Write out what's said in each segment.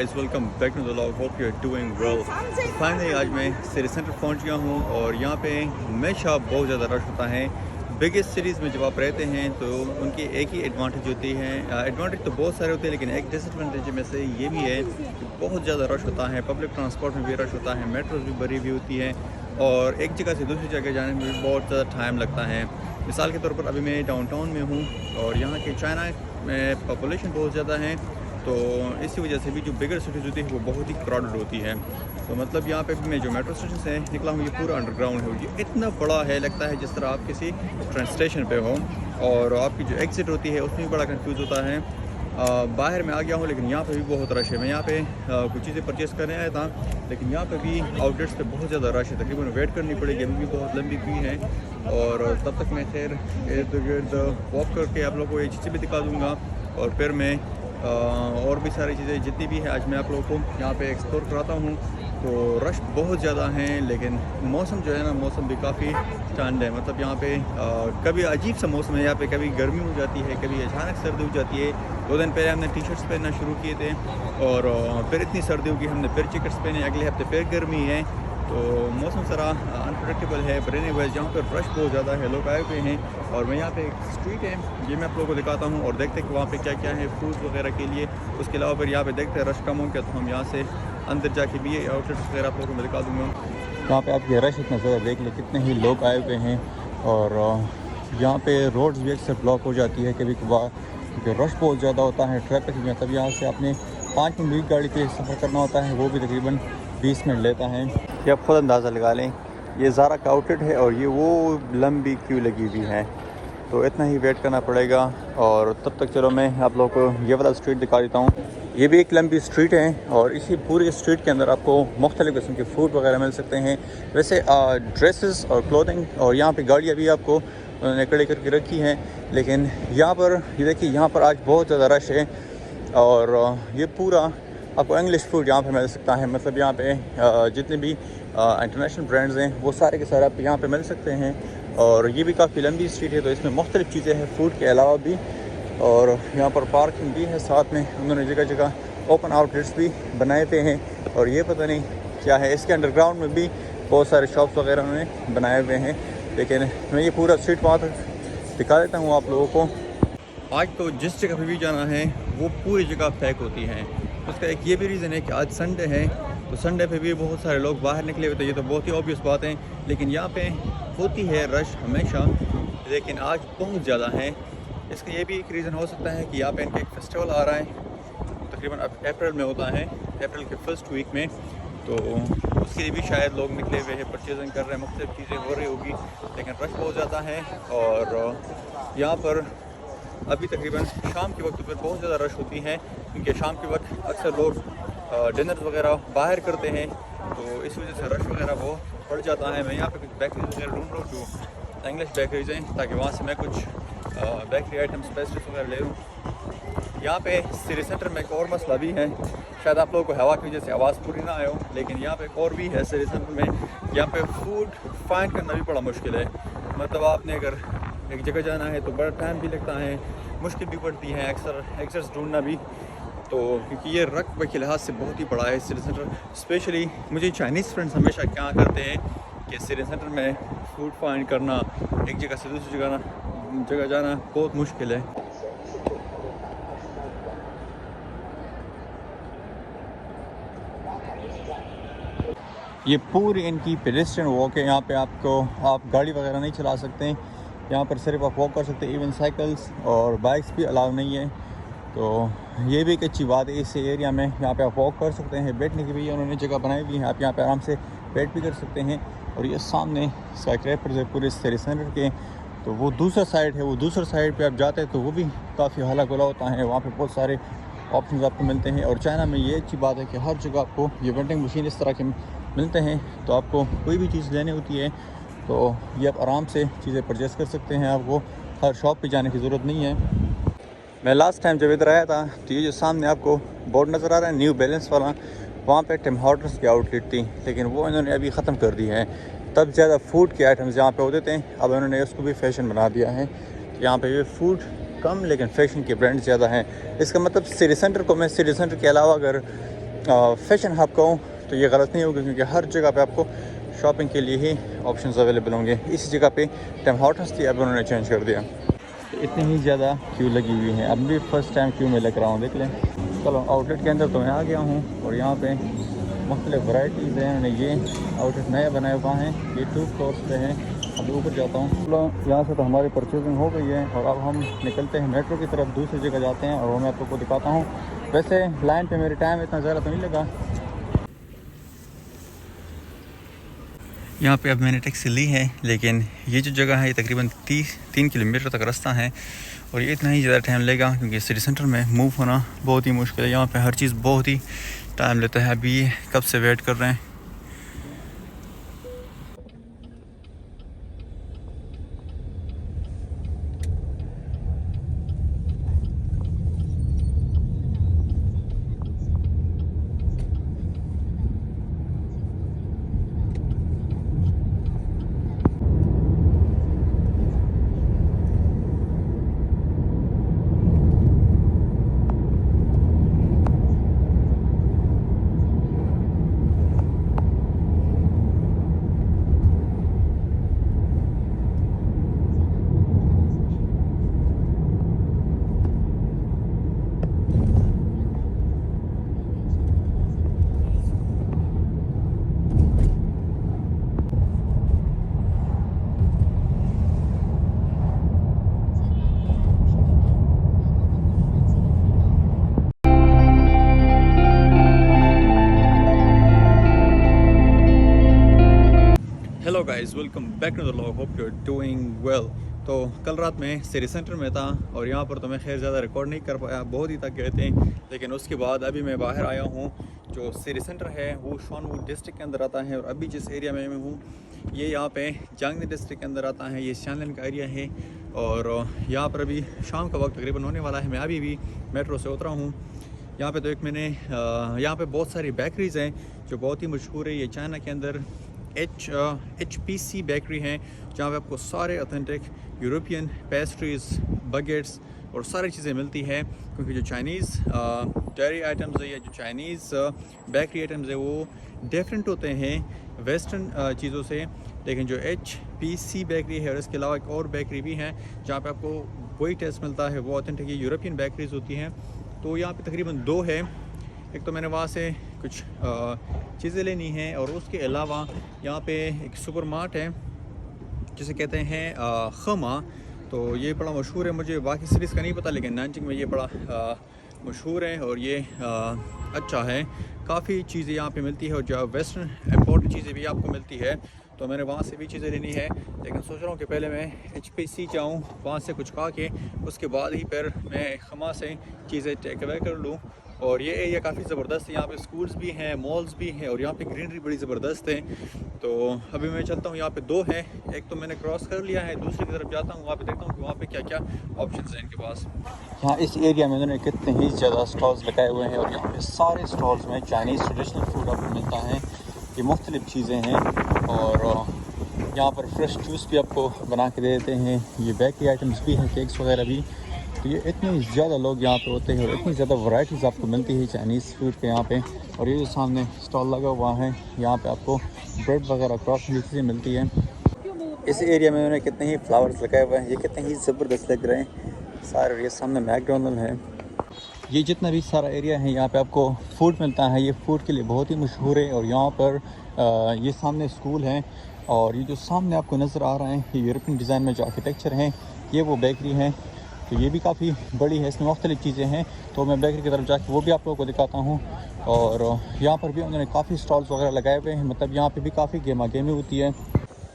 Guys, welcome back to the vlog. Hope you are doing well. Finally आज मैं city centre पहुंच गया हूं और यहाँ पे हमेशा बहुत ज़्यादा रश होता है। बिगेस्ट सिटीज़ में जब आप रहते हैं तो उनकी एक ही एडवांटेज होती है। एडवांटेज तो बहुत सारे होते हैं, लेकिन एक डिसएडवांटेज में से ये भी है कि बहुत ज़्यादा रश होता है। पब्लिक ट्रांसपोर्ट में भी रश होता है, मेट्रोज भी भरी हुई होती है और एक जगह से दूसरी जगह जाने में भी बहुत ज़्यादा टाइम लगता है। मिसाल के तौर पर अभी मैं डाउनटाउन में हूँ और यहाँ के चाइना में पॉपुलेशन बहुत ज़्यादा है, तो इसी वजह से भी जो बिगर सिटीज़ होती है वो बहुत ही क्राउडेड होती है। तो मतलब यहाँ पे भी मैं जो मेट्रो स्टेशन से निकला हूँ ये पूरा अंडरग्राउंड है। ये इतना बड़ा है, लगता है जिस तरह आप किसी ट्रेन स्टेशन पे हो। और आपकी जो एग्ज़िट होती है उसमें भी बड़ा कंफ्यूज होता है। बाहर में आ गया हूँ लेकिन यहाँ पे भी बहुत रश है। मैं यहाँ पे कुछ चीज़ें परचेज़ करने आया था, लेकिन यहाँ पे भी आउटलेट्स पे बहुत ज़्यादा रश है। तकरीबन वेट करनी पड़ेगी, अभी भी बहुत लंबी क्यू है। और तब तक मैं खैर इर्द गिर्द वॉक करके आप लोगों को ये चीज़ें भी दिखा दूँगा और फिर मैं और भी सारी चीज़ें जितनी भी है आज मैं आप लोगों को यहाँ पे एक्सप्लोर कराता हूँ। तो रश बहुत ज़्यादा है, लेकिन मौसम जो है ना, मौसम भी काफ़ी ठंड है। मतलब यहाँ पे कभी अजीब सा मौसम है। यहाँ पे कभी गर्मी हो जाती है, कभी अचानक सर्दी हो जाती है। 2 दिन पहले हमने टी शर्ट्स पहनना शुरू किए थे और फिर इतनी सर्दी होगी हमने फिर जैकेट्स पहने। अगले हफ्ते फिर गर्मी है, तो मौसम ज़रा अनप्रडिक्टेबल है। पर एनीवेज यहाँ पर रश बहुत ज़्यादा है, लोग आए हुए हैं। और मैं यहाँ पे एक स्ट्रीट है, ये मैं आप लोगों को दिखाता हूँ और देखते हैं कि वहाँ पे क्या क्या है फ्रूट वगैरह के लिए। उसके अलावा फिर यहाँ पे देखते हैं रश कम हो गया तो हम यहाँ से अंदर जाके भी ये आउटलेट्स वगैरह आप लोगों को मैं दिखा दूँगा। यहाँ पे आप ये रश इतना ज़्यादा देख लें, कितने ही लोग आए हुए हैं। और यहाँ पे रोड्स भी अक्सर ब्लॉक हो जाती है कभी कभार, क्योंकि रश बहुत ज़्यादा होता है ट्रैफिक में। तब यहाँ से आपने 5 मिनट की गाड़ी पे सफ़र करना होता है, वो भी तकरीबन 20 मिनट लेता है। ये आप खुद अंदाज़ा लगा लें, ये ज़ारा का आउटलेट है और ये वो लंबी क्यू लगी हुई है, तो इतना ही वेट करना पड़ेगा। और तब तक चलो मैं आप लोगों को ये वाला स्ट्रीट दिखा देता हूँ। ये भी एक लंबी स्ट्रीट है और इसी पूरी स्ट्रीट के अंदर आपको मुख्तलिफ़ किस्म के फूड वगैरह मिल सकते हैं। वैसे ड्रेसेस और क्लोथिंग, और यहाँ पे गाड़ियाँ भी आपको उन्होंने खड़ी करके रखी हैं। लेकिन यहाँ पर ये देखिए, यहाँ पर आज बहुत ज़्यादा रश है और ये पूरा आपको इंग्लिश फूड यहाँ पे मिल सकता है। मतलब यहाँ पे जितने भी इंटरनेशनल ब्रांड्स हैं वो सारे के सारे आप यहाँ पे मिल सकते हैं। और ये भी काफ़ी लंबी स्ट्रीट है, तो इसमें मुख्तलिफ़ चीज़ें हैं फूड के अलावा भी। और यहाँ पर पार्किंग भी है, साथ में उन्होंने जगह जगह ओपन आउटलेट्स भी बनाए हुए हैं। और ये पता नहीं क्या है, इसके अंडरग्राउंड में भी बहुत सारे शॉप्स वगैरह उन्होंने बनाए हुए हैं। लेकिन मैं ये पूरा स्ट्रीट वहाँ तक दिखा देता हूँ आप लोगों को। आज तो जिस जगह पर भी जाना है वो पूरी जगह पैक होती है। उसका एक ये भी रीज़न है कि आज संडे है, तो संडे पे भी बहुत सारे लोग बाहर निकले हुए थे। ये तो बहुत ही ऑब्वियस बात है, लेकिन यहाँ पे होती है रश हमेशा, लेकिन आज बहुत ज़्यादा है। इसका ये भी एक रीज़न हो सकता है कि यहाँ पे इनका एक फेस्टिवल आ रहा है, तकरीबन अब अप्रैल में होता है, अप्रैल के फर्स्ट वीक में। तो उसके लिए भी शायद लोग निकले हुए हैं, परचेजिंग कर रहे हैं, मुख्तलिफ़ चीज़ें हो रही होगी। लेकिन रश बहुत ज़्यादा है और यहाँ पर अभी तकरीबन शाम के वक्त पर बहुत ज़्यादा रश होती है, क्योंकि शाम के वक्त अक्सर लोग डिनर वगैरह बाहर करते हैं, तो इस वजह से रश वगैरह बहुत बढ़ जाता है। मैं यहाँ पे कुछ बेकरीज वगैरह ढूंढ रहा हूँ जो इंग्लिश बेकरीज हैं, ताकि वहाँ से मैं कुछ बेकरी आइटम्स पेस्ट्रीज वगैरह ले लूँ। यहाँ पे सिटी सेंटर में एक और मसला भी है, शायद आप लोगों को हवा की वजह से आवाज़ पूरी ना आए हो, लेकिन यहाँ पे एक और भी है सिटी सेंटर में। यहाँ पे फूड फाइंड करना भी बड़ा मुश्किल है। मतलब आपने अगर एक जगह जाना है तो बड़ा टाइम भी लगता है, मुश्किल भी पड़ती है अक्सर एग्जर्स ढूंढना भी। तो क्योंकि ये रकबे के लिहाज से बहुत ही बड़ा है सिटी सेंटर। स्पेशली मुझे चाइनीज़ फ्रेंड्स हमेशा क्या करते हैं कि सिटी सेंटर में फूड फाइंड करना, एक जगह से दूसरी जगह जाना बहुत मुश्किल है। ये पूरी इनकी पेडेस्ट्रियन वॉक है। यहाँ पे आप गाड़ी वगैरह नहीं चला सकते, यहाँ पर सिर्फ आप वॉक कर सकते हैं। इवन साइकिल्स और बाइक्स भी अलाउ नहीं है, तो ये भी एक अच्छी बात है इस एरिया में। यहाँ पे आप वॉक कर सकते हैं, बैठने की भी उन्होंने जगह बनाई हुई है, आप यहाँ पे आराम से बैठ भी कर सकते हैं। और ये सामने स्काईक्रैपर्स है पूरे सिटी सेंटर के, तो वो दूसरा साइड है। वो दूसरा साइड पे आप जाते हैं तो वो भी काफ़ी हला गुला होता है, वहाँ पे बहुत सारे ऑप्शंस आपको मिलते हैं। और चाइना में ये अच्छी बात है कि हर जगह आपको ये वेंडिंग मशीन इस तरह के मिलते हैं, तो आपको कोई भी चीज़ लेनी होती है तो ये आप आराम से चीज़ें परचेज़ कर सकते हैं, आपको हर शॉप पे जाने की ज़रूरत नहीं है। मैं लास्ट टाइम जब इधर आया था तो ये जो सामने आपको बोर्ड नज़र आ रहा है न्यू बैलेंस वाला, वहाँ पे टिम हॉर्टन्स की आउटलेट थी, लेकिन वो इन्होंने अभी ख़त्म कर दी है। तब ज़्यादा फूड के आइटम्स यहाँ पे होते थे, अब इन्होंने उसको भी फैशन बना दिया है। यहाँ पे ये फूड कम लेकिन फैशन के ब्रांड ज़्यादा हैं। इसका मतलब सिटी सेंटर को मैं सिटी सेंटर के अलावा अगर फैशन हब कहूँ तो ये गलत नहीं होगा, क्योंकि हर जगह पे आपको शॉपिंग के लिए ही ऑप्शंस अवेलेबल होंगे। इसी जगह पे टाइम हॉटस थी, अब उन्होंने चेंज कर दिया। इतनी ही ज़्यादा क्यू लगी हुई है, अब भी फर्स्ट टाइम क्यू में लग रहा हूँ, देख लें। चलो आउटलेट के अंदर तो मैं आ गया हूँ और यहाँ पे मुख्तलिफ वैराइटीज़ हैं। उन्होंने ये आउटलेट नया बनाया हुआ है, ये 2 फ्लोर्स पे है। अभी ऊपर जाता हूँ। चलो यहाँ से तो हमारी परचेजिंग हो गई है और अब हम निकलते हैं मेट्रो की तरफ, दूसरी जगह जाते हैं और वो मैं आपको दिखाता हूँ। वैसे लाइन पे मेरे टाइम इतना ज़्यादा तो नहीं लगा। यहाँ पे अब मैंने टैक्सी ली है, लेकिन ये जो जगह है ये तकरीबन 3 किलोमीटर तक रास्ता है और ये इतना ही ज़्यादा टाइम लेगा, क्योंकि सिटी सेंटर में मूव होना बहुत ही मुश्किल है। यहाँ पे हर चीज़ बहुत ही टाइम लेता है। अभी ये कब से वेट कर रहे हैं। Hello guys, welcome back to the vlog, hope you are doing well. तो कल रात में सिटी सेंटर में था और यहाँ पर तो मैं खैर ज़्यादा रिकॉर्ड नहीं कर पाया, बहुत ही थक गए थे। लेकिन उसके बाद अभी मैं बाहर आया हूँ। जो सिटी सेंटर है वो शॉनवुड डिस्ट्रिक्ट के अंदर आता है और अभी जिस एरिया में मैं हूँ ये यहाँ पे जांगनी डिस्ट्रिक्ट के अंदर आता है। ये शानलन का एरिया है और यहाँ पर अभी शाम का वक्त तकरीबन होने वाला है। मैं अभी भी मेट्रो से उतरा हूँ। यहाँ पे तो एक मैंने यहाँ पे बहुत सारी बेकरीज़ हैं जो बहुत ही मशहूर है। ये चाइना के अंदर HPC बेकरी हैं, जहाँ पे आपको सारे ऑथेंटिक यूरोपियन पेस्ट्रीज़, बगेट्स और सारी चीज़ें मिलती है। क्योंकि जो चाइनीज़ डेयरी आइटम्स है या जो चाइनीज़ बेकरी आइटम्स है वो डिफरेंट होते हैं वेस्टर्न चीज़ों से। लेकिन जो HPC बेकरी है और इसके अलावा एक और बेकरी भी है जहाँ पे आपको वही टेस्ट मिलता है, वो ऑथेंटिक यूरोपियन बेकरीज़ होती हैं। तो यहाँ पे तकरीबन 2 है। एक तो मैंने वहाँ से कुछ चीज़ें लेनी है और उसके अलावा यहाँ पे एक सुपर मार्ट है जिसे कहते हैं खमा। तो ये बड़ा मशहूर है, मुझे बाकी सीरीज़ का नहीं पता, लेकिन नानजिंग में ये बड़ा मशहूर है और ये अच्छा है। काफ़ी चीज़ें यहाँ पे मिलती है और जो वेस्टर्न इम्पोर्टेड चीज़ें भी आपको मिलती है। तो मैंने वहाँ से भी चीज़ें लेनी है, लेकिन सोच रहा हूँ कि पहले मैं HPC जाऊँ, वहाँ से कुछ खा के उसके बाद ही फिर मैं खमा से चीज़ें टेक अवे कर लूँ। और ये एरिया काफ़ी ज़बरदस्त है, यहाँ पे स्कूल्स भी हैं, मॉल्स भी हैं और यहाँ पे ग्रीनरी बड़ी ज़बरदस्त है। तो अभी मैं चलता हूँ, यहाँ पे 2 हैं, एक तो मैंने क्रॉस कर लिया है, दूसरी की तरफ जाता हूँ, वहाँ पे देखता हूँ कि वहाँ पे क्या क्या ऑप्शंस हैं इनके पास। यहाँ इस एरिया में उन्होंने कितने ही ज़्यादा स्टॉल्स लगाए हुए हैं और यहाँ पे सारे स्टॉल्स में चाइनीज़ ट्रेडिशनल फूड आपको मिलता है। ये मुख्तलिफ़ चीज़ें हैं और यहाँ पर फ्रेश जूस भी आपको बना के दे देते हैं। ये बेकरी आइटम्स भी हैं, केक्स वगैरह भी। तो ये इतने ज़्यादा लोग यहाँ पे होते हैं और इतनी ज़्यादा वैरायटीज़ आपको मिलती है चाइनीज़ फूड के यहाँ पे। और ये जो सामने स्टॉल लगा हुआ है, यहाँ पे आपको ब्रेड वगैरह क्रॉकरी चीज़ें मिलती है। इस एरिया में उन्होंने कितने ही फ्लावर्स लगाए हुए हैं, ये कितने ही ज़बरदस्त लग रहे हैं सारे। ये सामने मैकडोनल्ड है। ये जितना भी सारा एरिया है यहाँ पे आपको फ़ूड मिलता है, ये फ़ूड के लिए बहुत ही मशहूर है। और यहाँ पर ये सामने स्कूल है और ये जो सामने आपको नज़र आ रहा है ये यूरोपियन डिज़ाइन में जो आर्किटेक्चर है, ये वो बेकरी है। तो ये भी काफ़ी बड़ी है, इसमें मुख्तलिफ़ चीज़ें हैं। तो मैं बेकरी की तरफ जाके वो भी आप लोगों को दिखाता हूँ। और यहाँ पर भी उन्होंने काफ़ी स्टॉल्स वगैरह लगाए हुए हैं, मतलब यहाँ पे भी काफ़ी गेमा गेमी होती है।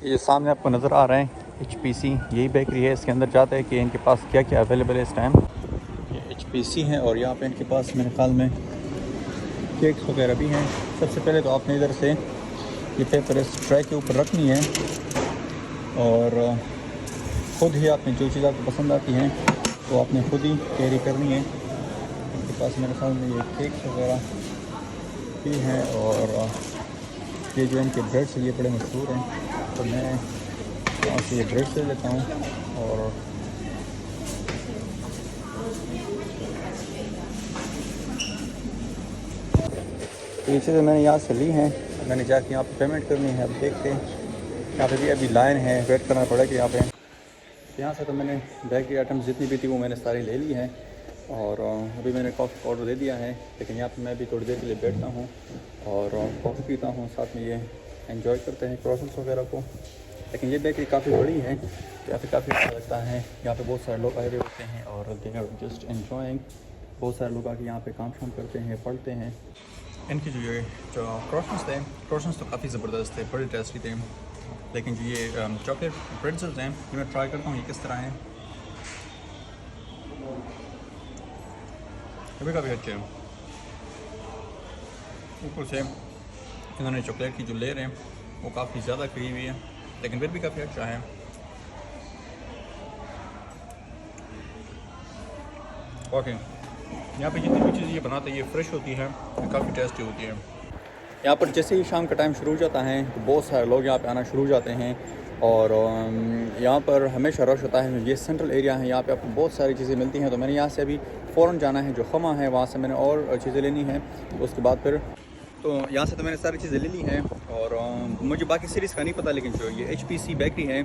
ये सामने आपको नज़र आ रहा है HPC, यही बेकरी है। इसके अंदर जाता है कि इनके पास क्या क्या अवेलेबल है इस टाइम। ये HPC है और यहाँ पे इनके पास मेरे ख्याल में केक्स वगैरह भी हैं। सबसे पहले तो आपने इधर से ये पेपर इस ट्रे के ऊपर रखनी है और ख़ुद ही आपने जो चीज़ आपको पसंद आती हैं तो आपने ख़ुद ही कैरी करनी है। इनके पास मेरे ख्याल में ये केक्स वगैरह भी हैं और ये जो इनके ब्रेड्स ये बड़े मशहूर हैं। तो मैं यहाँ से ये ब्रेड ले लेता हूँ और ये चीज़ें मैंने यहाँ से ली हैं, मैंने जाके यहाँ पे पेमेंट करनी है। अब देखते हैं, यहाँ पे भी अभी लाइन है, वेट करना पड़ेगा यहाँ पे। यहाँ से तो मैंने बेकरी आइटम्स जितनी भी थी वो मैंने सारी ले ली हैं और अभी मैंने कॉफ़ी का ऑर्डर दे दिया है। लेकिन यहाँ पे मैं भी थोड़ी देर के लिए बैठता हूँ और कॉफ़ी पीता हूँ, साथ में ये एंजॉय करते हैं क्रॉसेंट्स वगैरह को। लेकिन ये बेकरी काफ़ी बड़ी है, यहाँ पे काफ़ी अच्छा लगता है। यहाँ पे बहुत सारे लोग आए हुए होते हैं और दे आर जस्ट एन्जॉइंग। बहुत सारे लोग आके यहाँ पे काम शाम करते हैं, पढ़ते हैं। इनकी जो क्रॉसेंट्स तो काफ़ी ज़बरदस्त थे, बड़े टेस्टी थे। लेकिन जो ये चॉकलेट प्रिंसेस हैं, ये मैं ट्राई करता हूँ ये किस तरह हैं। ये भी काफ़ी अच्छे हैं। ऊपर से इन्होंने चॉकलेट की जो लेयर है वो काफ़ी ज़्यादा क्रीमी है, लेकिन फिर भी काफ़ी अच्छा है। ओके, यहाँ पे जितनी भी चीज़ ये बनाते हैं ये फ्रेश होती है, ये काफ़ी टेस्टी होती है। यहाँ पर जैसे ही शाम का टाइम शुरू हो जाता है तो बहुत सारे लोग यहाँ पे आना शुरू हो जाते हैं और यहाँ पर हमेशा रश होता है। ये सेंट्रल एरिया है, यहाँ पे आपको बहुत सारी चीज़ें मिलती हैं। तो मैंने यहाँ से अभी फ़ौरन जाना है, जो खमा है वहाँ से मैंने और चीज़ें लेनी है। तो उसके बाद फिर तो यहाँ से तो मैंने सारी चीज़ें ले ली हैं और मुझे बाकी सीरीज़ का नहीं पता, लेकिन जो ये HPC बेकरी है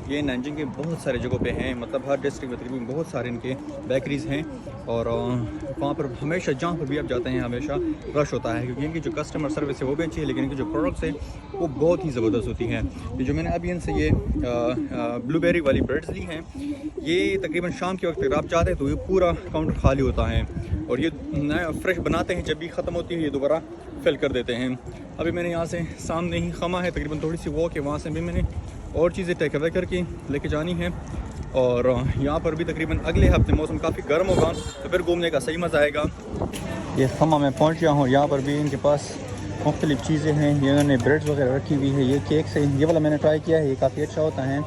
ये नानजिंग के बहुत सारे जगहों पे हैं। मतलब हर डिस्ट्रिक्ट में तकरीबन बहुत सारे इनके बेकरीज़ हैं और वहाँ पर हमेशा जहाँ पर भी आप जाते हैं हमेशा रश होता है, क्योंकि इनकी जो कस्टमर सर्विस है वो भी अच्छी है, लेकिन इनकी जो प्रोडक्ट्स है वो बहुत ही ज़बरदस्त होती हैं। ये जो मैंने अभी इनसे ये ब्लूबेरी वाली ब्रेड्स ली हैं, ये तकरीबन शाम के वक्त अगर आप चाहते हैं तो ये पूरा काउंटर खाली होता है और ये नया फ्रेश बनाते हैं, जब भी ख़त्म होती है ये दोबारा फिल कर देते हैं। अभी मैंने यहाँ से सामने ही खमा है, तकरीबन थोड़ी सी वॉक है, वहाँ से भी मैंने और चीज़ें टेक अवे करके लेके जानी है। और यहाँ पर भी तकरीबन अगले हफ्ते मौसम काफ़ी गर्म होगा तो फिर घूमने का सही मज़ा आएगा। ये खमा में पहुँच गया हूँ, यहाँ पर भी इनके पास मुख्तलिफ़ चीज़ें हैं। ये उन्होंने ब्रेड्स वगैरह रखी हुई है, ये केक्स है, ये वाला मैंने ट्राई किया है, ये काफ़ी अच्छा होता है।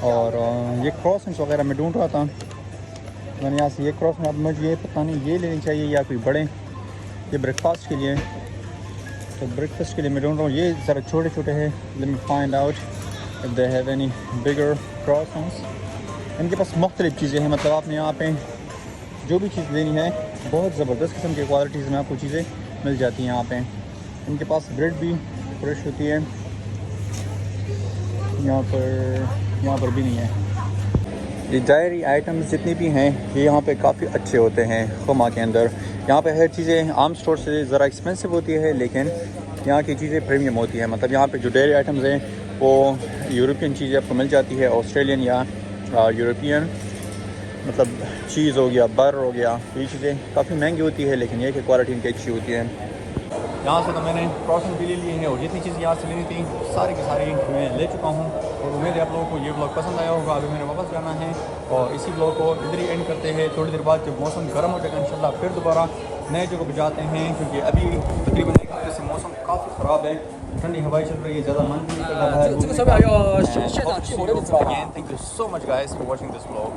और ये क्रॉसेंट्स वगैरह मैं ढूंढ रहा था, मैंने यहाँ से ये क्रॉसेंट, अब मुझे ये पता नहीं ये लेनी चाहिए या कोई बड़े, ये ब्रेकफास्ट के लिए, तो ब्रेकफास्ट के लिए मैं ढूंढ रहा हूँ। ये ज़रा छोटे छोटे हैं, let me find out if they have any bigger croissants. इनके पास मुख्तलिफ़ चीज़ें हैं, मतलब आपने यहाँ पे जो भी चीज़ लेनी है बहुत ज़बरदस्त किस्म की क्वालिटीज़ में आपको चीज़ें मिल जाती हैं यहाँ पे। इनके पास ब्रेड भी फ्रेश होती है, यहाँ पर भी नहीं है। ये डायरी आइटम्स जितनी भी हैं ये यहाँ पे काफ़ी अच्छे होते हैं खमा के अंदर। यहाँ पे हर चीज़ें आम स्टोर से ज़रा एक्सपेंसिव होती है, लेकिन यहाँ की चीज़ें प्रीमियम होती है। मतलब यहाँ पे जो डेयरी आइटम्स हैं वो यूरोपियन चीज़ें आपको मिल जाती है, ऑस्ट्रेलियन या यूरोपियन, मतलब चीज़ हो गया, बर्र हो गया, ये चीज़ें काफ़ी महंगी होती है, लेकिन ये कि क्वालिटी इनकी अच्छी होती है। यहाँ से तो मैंने क्रॉसेंट भी ले लिए हैं और जितनी चीज़ यहाँ से लेनी थी सारी की सारी मैं ले चुका हूँ। और उम्मीद है आप लोगों को ये ब्लॉग पसंद आया होगा। अभी मैंने वापस जाना है और इसी ब्लॉग को इधर ही एंड करते हैं। थोड़ी देर बाद जब मौसम गर्म हो जाएगा इंशाल्लाह फिर दोबारा नए जगह पर जाते हैं, क्योंकि अभी तकरीबन एक हफ्ते से मौसम काफ़ी ख़राब है, ठंडी हवाएं चल रही है, ज़्यादा मन नहीं कर रहा है। Thank you so much guys for watching this blog.